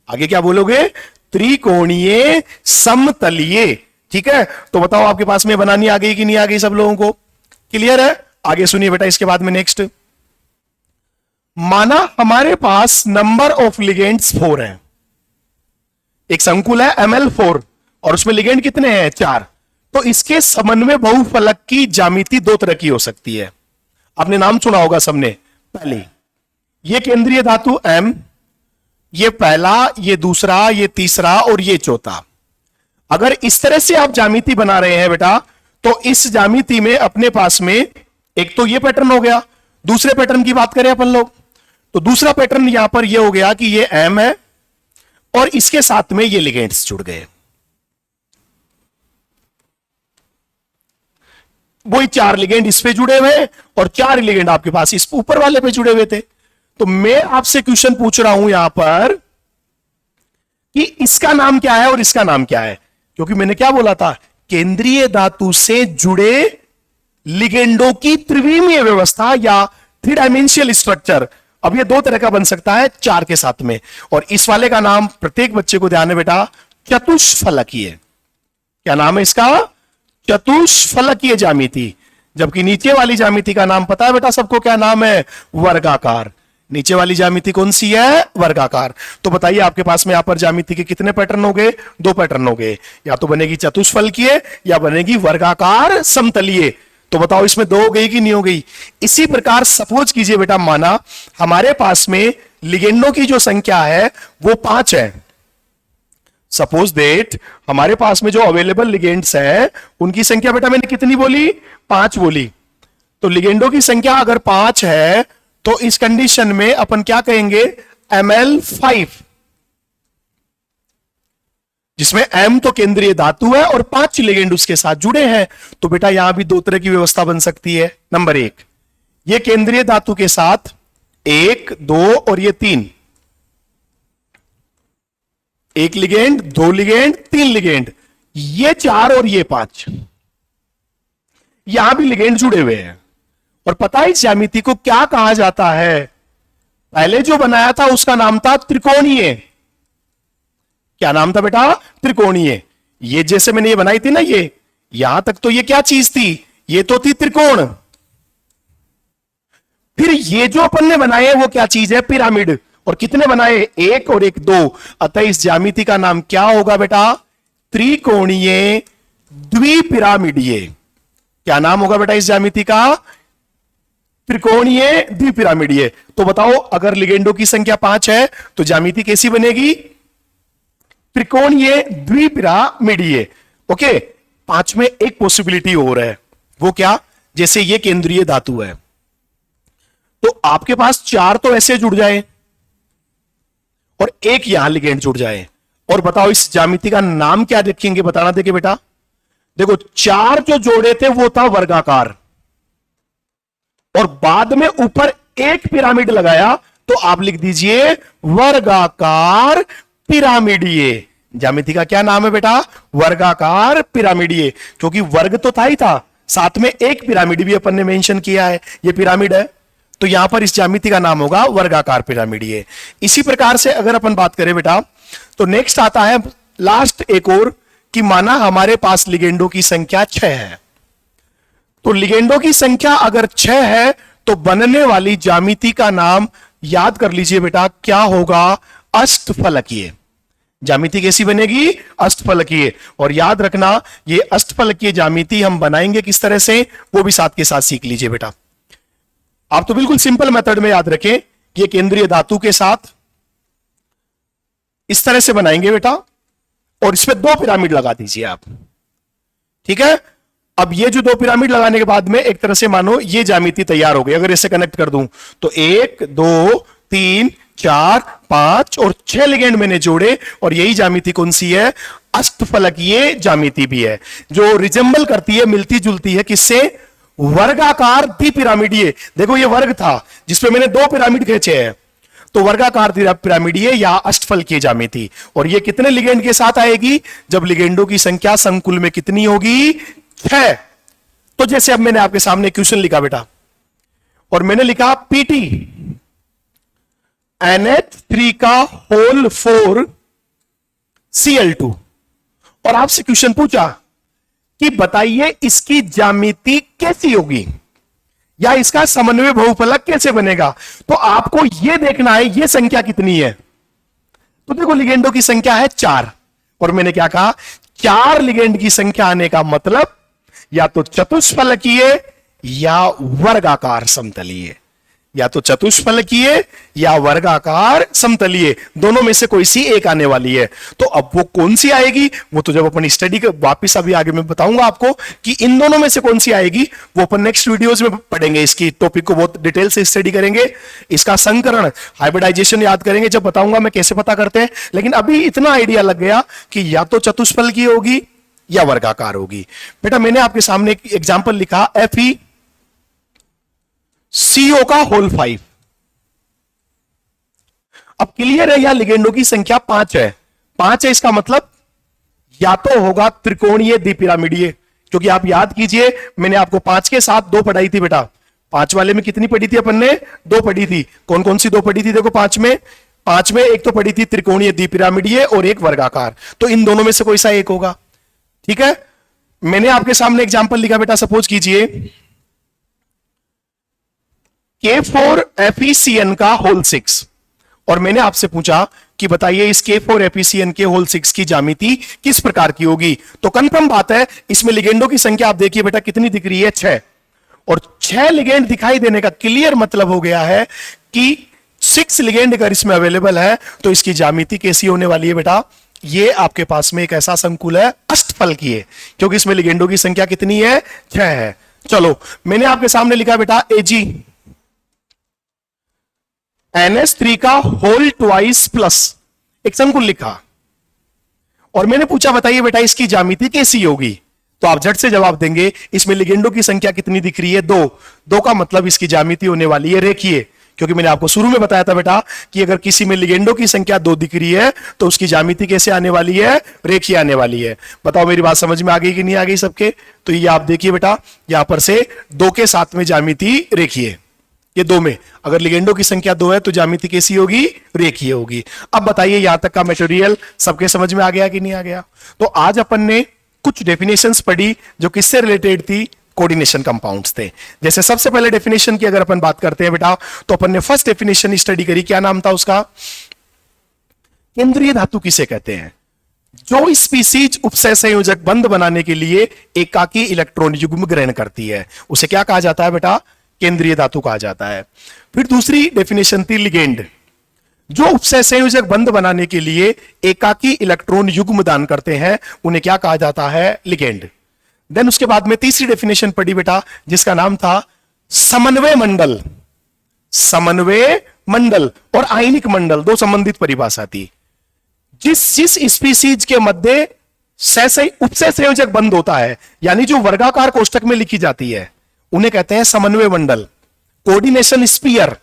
आगे क्या बोलोगे? त्रिकोणीय समतलीय। ठीक है? तो बताओ आपके पास में बनानी आ गई कि नहीं आ गई? सब लोगों को क्लियर है? आगे सुनिए बेटा, इसके बाद में नेक्स्ट। माना हमारे पास नंबर ऑफ लिगेंड्स 4 हैं। एक संकुल है Ml4 और उसमें लिगेंड कितने हैं? 4। तो इसके समन्वय बहुफलक की ज्यामिति 2 तरह की हो सकती है। आपने नाम सुना होगा सबने। पहले ये केंद्रीय धातु M, ये पहला, ये दूसरा, ये तीसरा और ये चौथा। अगर इस तरह से आप ज्यामिति बना रहे हैं बेटा, तो इस ज्यामिति में अपने पास में एक तो ये पैटर्न हो गया। दूसरे पैटर्न की बात करें अपन लोग, तो दूसरा पैटर्न यहां पर ये हो गया कि ये M है और इसके साथ में ये लिगेंड्स जुड़ गए। वही 4 लिगेंड इस पे जुड़े हुए और 4 लिगेंड आपके पास इस ऊपर वाले पे जुड़े हुए थे। तो मैं आपसे क्वेश्चन पूछ रहा हूं यहां पर कि इसका नाम क्या है और इसका नाम क्या है? क्योंकि मैंने क्या बोला था? केंद्रीय धातु से जुड़े लिगेंडों की त्रिविमीय व्यवस्था या 3 डायमेंशियल स्ट्रक्चर। अब ये 2 तरह का बन सकता है 4 के साथ में, और इस वाले का नाम प्रत्येक बच्चे को ध्यान है बेटा, चतुष्फलकीय। क्या नाम है इसका? चतुष्फलकीय ज्यामिति। जबकि नीचे वाली ज्यामिति का नाम पता है बेटा सबको? क्या नाम है? वर्गाकार। नीचे वाली ज्यामिति कौन सी है? वर्गाकार। तो बताइए आपके पास में यहां पर ज्यामिति के कितने पैटर्न हो गए? 2 पैटर्न हो गए। या तो बनेगी चतुष्फलकीय या बनेगी वर्गाकार समतलीय। तो बताओ इसमें 2 हो गई कि नहीं हो गई? इसी प्रकार सपोज कीजिए बेटा, माना हमारे पास में लिगेंडों की जो संख्या है वो 5 है। सपोज दैट हमारे पास में जो अवेलेबल लिगेंड्स है उनकी संख्या बेटा मैंने कितनी बोली? 5 बोली। तो लिगेंडों की संख्या अगर 5 है तो इस कंडीशन में अपन क्या कहेंगे? Ml5, जिसमें M तो केंद्रीय धातु है और 5 लिगेंड उसके साथ जुड़े हैं। तो बेटा यहां भी 2 तरह की व्यवस्था बन सकती है। नंबर 1, ये केंद्रीय धातु के साथ 1, 2 और ये 3, 1 लिगेंड, 2 लिगेंड, 3 लिगेंड, ये 4 और ये 5, यहां भी लिगेंड जुड़े हुए हैं। और पता है इस ज्यामिति को क्या कहा जाता है? पहले जो बनाया था उसका नाम था त्रिकोणीय। क्या नाम था बेटा? त्रिकोणीय। ये जैसे मैंने ये बनाई थी ना, ये यहां तक तो ये क्या चीज थी? ये तो थी त्रिकोण। फिर ये जो अपन ने बनाए वो क्या चीज है? पिरामिड। और कितने बनाए? 1 और 1 2। अतः इस ज्यामिति का नाम क्या होगा बेटा? त्रिकोणीय द्विपिरामिडीय। क्या नाम होगा बेटा इस ज्यामिति का? त्रिकोणीय द्विपिरामिडीय। तो बताओ, अगर लिगेंडों की संख्या 5 है तो ज्यामिति कैसी बनेगी? त्रिकोणीय द्विपिरामिडीय। ओके, 5 में एक पॉसिबिलिटी और है, वो क्या? जैसे ये केंद्रीय धातु है तो आपके पास 4 तो ऐसे जुड़ जाए और एक यहां लिगेंड जुड़ जाए। और बताओ इस ज्यामिति का नाम क्या रखेंगे? बताना देखिए बेटा, देखो 4 जो जोड़े थे वो था वर्गाकार, और बाद में ऊपर एक पिरामिड लगाया तो आप लिख दीजिए वर्गाकार पिरामिडीय। ज्यामिति का क्या नाम है बेटा? वर्गाकार पिरामिडीय, क्योंकि वर्ग तो था ही था, साथ में एक पिरामिड भी अपन ने मेंशन किया है, ये पिरामिड है, तो यहां पर इस ज्यामिति का नाम होगा वर्गाकार पिरामिडीय। इसी प्रकार से अगर अपन बात करें बेटा, तो नेक्स्ट आता है लास्ट एक और, कि माना हमारे पास लिगेंडों की संख्या 6 है। तो लिगेंडों की संख्या अगर 6 है तो बनने वाली ज्यामिति का नाम याद कर लीजिए बेटा, क्या होगा? अष्टफलकीय। ज्यामिति कैसी बनेगी? अष्टफलकीय। और याद रखना, ये अष्टफलकीय ज्यामिति हम बनाएंगे किस तरह से, वो भी साथ के साथ सीख लीजिए बेटा। आप तो बिल्कुल सिंपल मेथड में याद रखें, ये केंद्रीय धातु के साथ इस तरह से बनाएंगे बेटा, और इस पे 2 पिरामिड लगा दीजिए आप। ठीक है, अब ये जो 2 पिरामिड लगाने के बाद में एक तरह से मानो ये ज्यामिति तैयार हो गई। अगर इसे कनेक्ट कर दूं तो 1 2 3 4 5 और 6 लिगेंड मैंने जोड़े, और यही ज्यामिति कौन सी है? अष्टफलकीय ज्यामिति भी है, जो रिजेंबल करती है, मिलती जुलती है किससे? वर्गाकार द्विपिरामिडीय। देखो ये वर्ग था जिसपे मैंने 2 पिरामिड खींचे हैं, तो वर्गाकार पिरामिडीय या अष्टफलकीय ज्यामिति। और ये कितने लिगेंड के साथ आएगी? जब लिगेंडों की संख्या संकुल में कितनी होगी? 6। तो जैसे अब मैंने आपके सामने क्वेश्चन लिखा बेटा, और मैंने लिखा पीटी NH3 का होल 4 Cl2, और आपसे क्वेश्चन पूछा कि बताइए इसकी ज्यामिति कैसी होगी, या इसका समन्वय बहुफलक कैसे बनेगा। तो आपको यह देखना है ये संख्या कितनी है। तो देखो लिगेंडों की संख्या है 4, और मैंने क्या कहा? 4 लिगेंड की संख्या आने का मतलब या तो चतुष्फलकीय या वर्गाकार समतलीय, या तो चतुष्फलकीय या वर्गाकार समतलीय, दोनों में से कोई सी एक आने वाली है। तो अब वो कौन सी आएगी, वो तो जब अपन स्टडी वापिस अभी आगे मैं बताऊंगा आपको कि इन दोनों में से कौन सी आएगी, वो अपन नेक्स्ट वीडियोस में पढ़ेंगे। इसकी टॉपिक को बहुत डिटेल से स्टडी करेंगे, इसका संकरण हाइब्रिडाइजेशन याद करेंगे, जब बताऊंगा मैं कैसे पता करते हैं। लेकिन अभी इतना आइडिया लग गया कि या तो चतुष्फलकीय होगी या वर्गाकार होगी। बेटा मैंने आपके सामने एक एग्जाम्पल लिखा FeCO का होल 5। अब क्लियर है, या लिगेंडों की संख्या 5 है। 5 है इसका मतलब या तो होगा त्रिकोणीय द्विपिरामिडीय, क्योंकि आप याद कीजिए मैंने आपको 5 के साथ 2 पढ़ाई थी बेटा। 5 वाले में कितनी पढ़ी थी अपन ने? 2 पढ़ी थी। कौन कौन सी 2 पढ़ी थी? देखो 5 में एक तो पढ़ी थी त्रिकोणीय द्विपिरामिडीय और एक वर्गाकार, तो इन दोनों में से कोई सा एक होगा। ठीक है, मैंने आपके सामने एग्जाम्पल लिखा बेटा, सपोज कीजिए K4 FeCN का होल 6, और मैंने आपसे पूछा कि बताइए इस K4 FeCN के होल 6 की ज्यामिति किस प्रकार की होगी। तो कंफर्म बात है, इसमें लिगेंडों की संख्या आप देखिए बेटा कितनी दिख रही है? 6, और 6 लिगेंड दिखाई देने का क्लियर मतलब हो गया है कि 6 लिगेंड अगर इसमें अवेलेबल है तो इसकी ज्यामिति कैसी होने वाली है बेटा? ये आपके पास में एक ऐसा संकुल है अष्टफलकीय, क्योंकि इसमें लिगेंडों की संख्या कितनी है? 6 है। चलो मैंने आपके सामने लिखा बेटा Ag NH3 का होल ट्वाइस प्लस एक संकुल लिखा, और मैंने पूछा बताइए बेटा इसकी ज्यामिति कैसी होगी। तो आप झट से जवाब देंगे, इसमें लिगेंडों की संख्या कितनी दिख रही है? 2 का मतलब इसकी ज्यामिति होने वाली है रेखीय, क्योंकि मैंने आपको शुरू में बताया था बेटा कि अगर किसी में लिगेंडों की संख्या 2 दिख रही है तो उसकी ज्यामिति कैसे आने वाली है? रेखीय आने वाली है। बताओ मेरी बात समझ में आ गई कि नहीं आ गई सबके? तो ये आप देखिए बेटा, यहां पर से 2 के साथ में ज्यामिति रेखीय, ये 2 में अगर लिगेंडों की संख्या 2 है तो ज्यामिति कैसी होगी? रेखीय होगी। अब बताइए यहां तक का मटेरियल सबके समझ में आ गया कि नहीं आ गया? तो आज अपन ने कुछ डेफिनेशंस पढ़ी जो किससे रिलेटेड थी? कोऑर्डिनेशन कंपाउंड्स थे। जैसे सबसे पहले डेफिनेशन की अगर अपन बात करते हैं बेटा, तो अपन ने फर्स्ट डेफिनेशन स्टडी करी, क्या नाम था उसका? केंद्रीय धातु किसे कहते हैं? जो स्पीसीज उपसय संयोजक बंध बनाने के लिए एकाकी इलेक्ट्रॉन युग्म ग्रहण करती है उसे क्या कहा जाता है बेटा? केंद्रीय धातु कहा जाता है। फिर दूसरी डेफिनेशन थी लिगेंड। जो उपसय संयोजक बंध बनाने के लिए एकाकी इलेक्ट्रॉन युग्म दान करते हैं उन्हें क्या कहा जाता है? लिगेंड। देन उसके बाद में तीसरी डेफिनेशन पढ़ी बेटा जिसका नाम था समन्वय मंडल। समन्वय मंडल और आयनिक मंडल दो संबंधित परिभाषा थी। जिस स्पीसीज के मध्य उपसय संयोजक बंध होता है यानी जो वर्गाकार कोष्टक में लिखी जाती है उन्हें कहते हैं समन्वय मंडल, कोऑर्डिनेशन स्फीयर।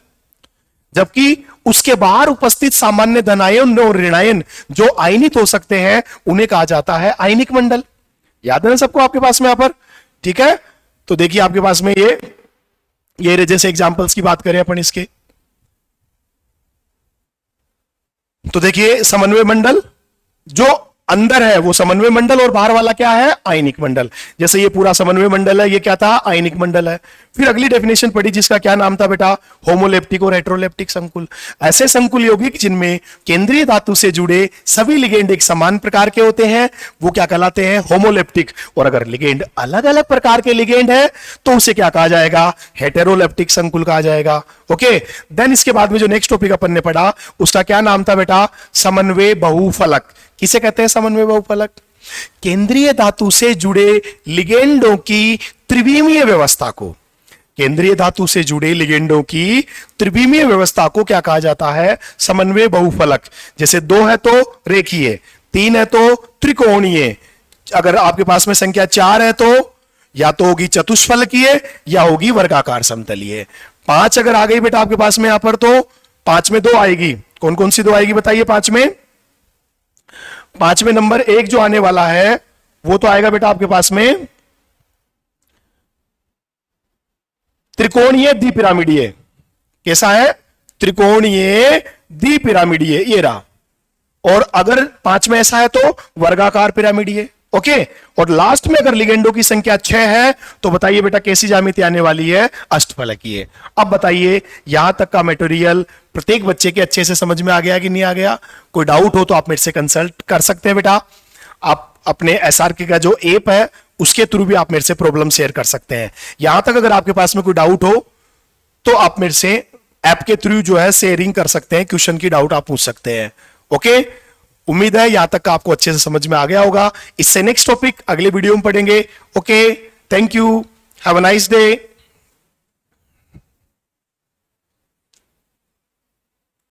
जबकि उसके बाहर उपस्थित सामान्य धनायन और ऋणायन जो आयनित हो सकते हैं उन्हें कहा जाता है आयनिक मंडल। याद है ना सबको आपके पास में यहां पर? ठीक है, तो देखिए आपके पास में ये जैसे एग्जांपल्स की बात करें अपन इसके, तो देखिए समन्वय मंडल जो अंदर है वो समन्वय मंडल और बाहर वाला क्या है? आयनिक मंडल। जैसे ये पूरा समन्वय मंडल है, ये क्या था? आयनिक मंडल है। फिर अगली डेफिनेशन पढ़ी जिसका क्या नाम था बेटा? होमोलेप्टिक और हेटेरोलेप्टिक संकुल। ऐसे संकुल यौगिक जिनमें केंद्रीय धातु से जुड़े सभी लिगेंड एक समान प्रकार के होते हैं वो क्या कहलाते हैं? होमोलेप्टिक। और अगर लिगेंड अलग अलग प्रकार के लिगेंड है तो उसे क्या कहा जाएगा? हेटेरोलेप्टिक संकुल कहा जाएगा। ओके, देन इसके बाद में जो नेक्स्ट टॉपिक अपन ने पढ़ा उसका क्या नाम था बेटा? समन्वय बहुफलक। किसे कहते हैं समन्वय बहुफलक? केंद्रीय धातु से जुड़े लिगेंडों की त्रिविमीय व्यवस्था को, केंद्रीय धातु से जुड़े लिगेंडों की त्रिविमीय व्यवस्था को क्या कहा जाता है? समन्वय बहुफलक। जैसे 2 है तो रेखीय, 3 है तो त्रिकोणीय, अगर आपके पास में संख्या 4 है तो या तो होगी चतुष्फलकीय या होगी वर्गाकार समतलीय। 5 अगर आ गई बेटा आपके पास में यहां पर तो 5 में 2 आएगी। कौन कौन सी 2 आएगी बताइए? 5 में नंबर 1 जो आने वाला है वो तो आएगा बेटा आपके पास में त्रिकोणीय द्विपिरामिडीय। कैसा है? त्रिकोणीय द्विपिरामिडीय, ये रहा। और अगर 5 में ऐसा है तो वर्गाकार पिरामिडीय। ओके, और लास्ट में अगर लिगेंडों की संख्या 6 है तो बताइए बेटा कैसी ज्यामिति आने वाली है? अष्टफलकीय। अब बताइए यहां तक का मटेरियल प्रत्येक बच्चे के अच्छे से समझ में आ गया कि नहीं आ गया? कोई डाउट हो तो आप मेरे से कंसल्ट कर सकते हैं बेटा। आप अपने एसआरके का जो ऐप है उसके थ्रू भी आप मेरे से प्रॉब्लम शेयर कर सकते हैं। यहां तक अगर आपके पास में कोई डाउट हो तो आप मेरे से ऐप के थ्रू जो है शेयरिंग कर सकते हैं, क्वेश्चन की डाउट आप पूछ सकते हैं। ओके, उम्मीद है यहां तक का आपको अच्छे से समझ में आ गया होगा। इससे नेक्स्ट टॉपिक अगले वीडियो में पढ़ेंगे। Okay, thank you, have a nice day.